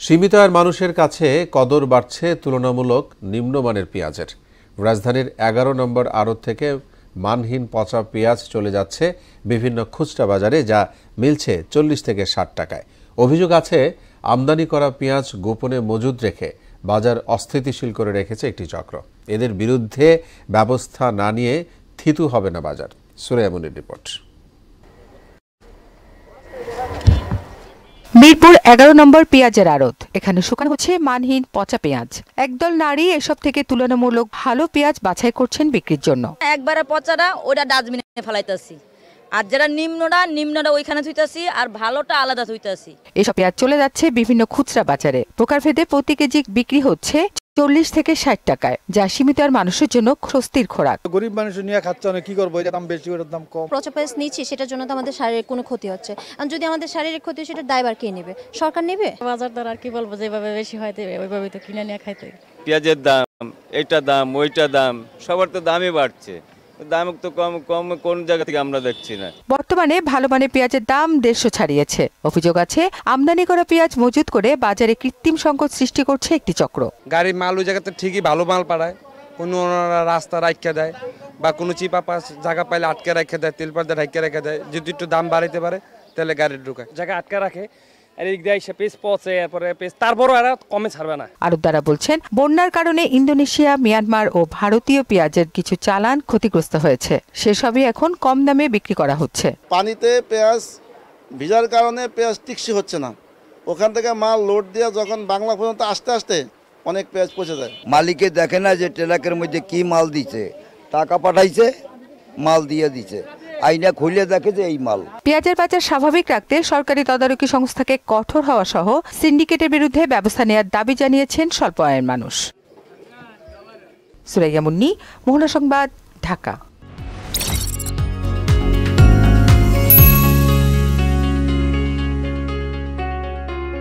সীমিত আয়ের মানুষের কাছে কদর বাড়ছে তুলনামূলক নিম্নমানের পেঁয়াজের। রাজধানীর ১১ নম্বর আড়ত থেকে মানহীন পচা পেঁয়াজ চলে যাচ্ছে বিভিন্ন খুচরা বাজারে, যা মিলছে ৪০ থেকে ৬০ টাকায়। অভিযোগ আছে, আমদানি করা পেঁয়াজ গোপনে মজুদ রেখে বাজার অস্থিতিশীল করে রেখেছে একটি চক্র। এদের বিরুদ্ধে ব্যবস্থা না নিয়ে থিতু হবে না বাজার। সুরাইয়া মুনির রিপোর্ট। মিরপুর ১১ নম্বর পেঁয়াজের আড়ত। এখানে শুকানো হচ্ছে মানহীন পচা পেঁয়াজ। একদল নারী এসব থেকে তুলনামূলক ভালো পেঁয়াজ বাছাই করছেন বিক্রির জন্য। একবারে পচাটা ওটা ডাস্টবিনে ফেলাইতেছি, আর যেটা নিম্নটা ওইখানে থুইতাছি, আর ভালোটা আলাদা থুইতাছি। এসব পেঁয়াজ চলে যাচ্ছে বিভিন্ন খুচরা বাজারে। প্রকারভেদে প্রতি কেজি বিক্রি হচ্ছে ৪০ থেকে ৬০ টাকায়, যা সীমিত আয়ের মানুষের জন্য স্বস্তির খোরাক। গরিব মানুষ নিয়ে খাচ্ছে, অনেক কি করবো, এটা দাম বেশি, ওটার দাম কম। পচা পেঁয়াজ নিচ্ছি, সেটার জন্য তো আমাদের শারীরিক কোনো ক্ষতি হচ্ছে। আর যদি আমাদের শারীরিক ক্ষতি হয়, সেটা দায়ভার কে নেবে? সরকার নেবে। বাজার দর আর কি বলবো, যেভাবে বেশি হয় ওইভাবে তো কিনে নিয়ে খাইতে। পেঁয়াজের দাম, এইটা দাম, ওইটা দাম, সবার তো দামই বাড়ছে। দাম তো কম কোন জায়গা থেকে আমরা দেখছি না। বর্তমানে ভালো মানের পেঁয়াজের দাম ১৫০ ছাড়িয়েছে। অভিযোগ আছে, আমদানি করা পেঁয়াজ মজুত করে বাজারে কৃত্রিম সংকট সৃষ্টি করছে একটি চক্র। গাড়ির মাল ওই জায়গাতে ঠিকই ভালো মাল পাঠায়, কোনো রাস্তা রাখা দেয় বা কোনো চিপা পাস জায়গা পাইলে আটকে রেখে দেয়, তেল পাড়া রেখে রেখে দেয়। যদি একটু দাম বাড়াইতে পারে তাহলে গাড়ি ঢুকায়, জায়গা আটকে রাখে। আড়তদাররা বলছেন, বন্যার কারণে ইন্দোনেশিয়া, মিয়ানমার ও ভারতীয় পেঁয়াজের কিছু চালান ক্ষতিগ্রস্ত হয়েছে। সেসবই এখন কম দামে বিক্রি করা হচ্ছে। পানিতে পেঁয়াজ ভিজার কারণে পেঁয়াজ টিকসই হচ্ছে না। ওখান থেকে মাল লোড দিয়ে যখন বাংলা পর্যন্ত আসতে আসতে অনেক পেঁয়াজ পচে যায়। মালিকে দেখে না যে ট্রাকের মধ্যে কি মাল দিছে, টাকা পাঠাইছে, মাল দিয়ে দিছে, আইনা খুলে দেখে যে এই মাল। পেঁয়াজের বাজার স্বাভাবিক রাখতে সরকারি তদারকি সংস্থাকে কঠোর হওয়া সহ সিন্ডিকেটের বিরুদ্ধে ব্যবস্থা নেওয়ার দাবি জানিয়েছেন স্বল্প আয়ের মানুষ। সুরাইয়া মুন্নি, মোহনা সংবাদ, ঢাকা।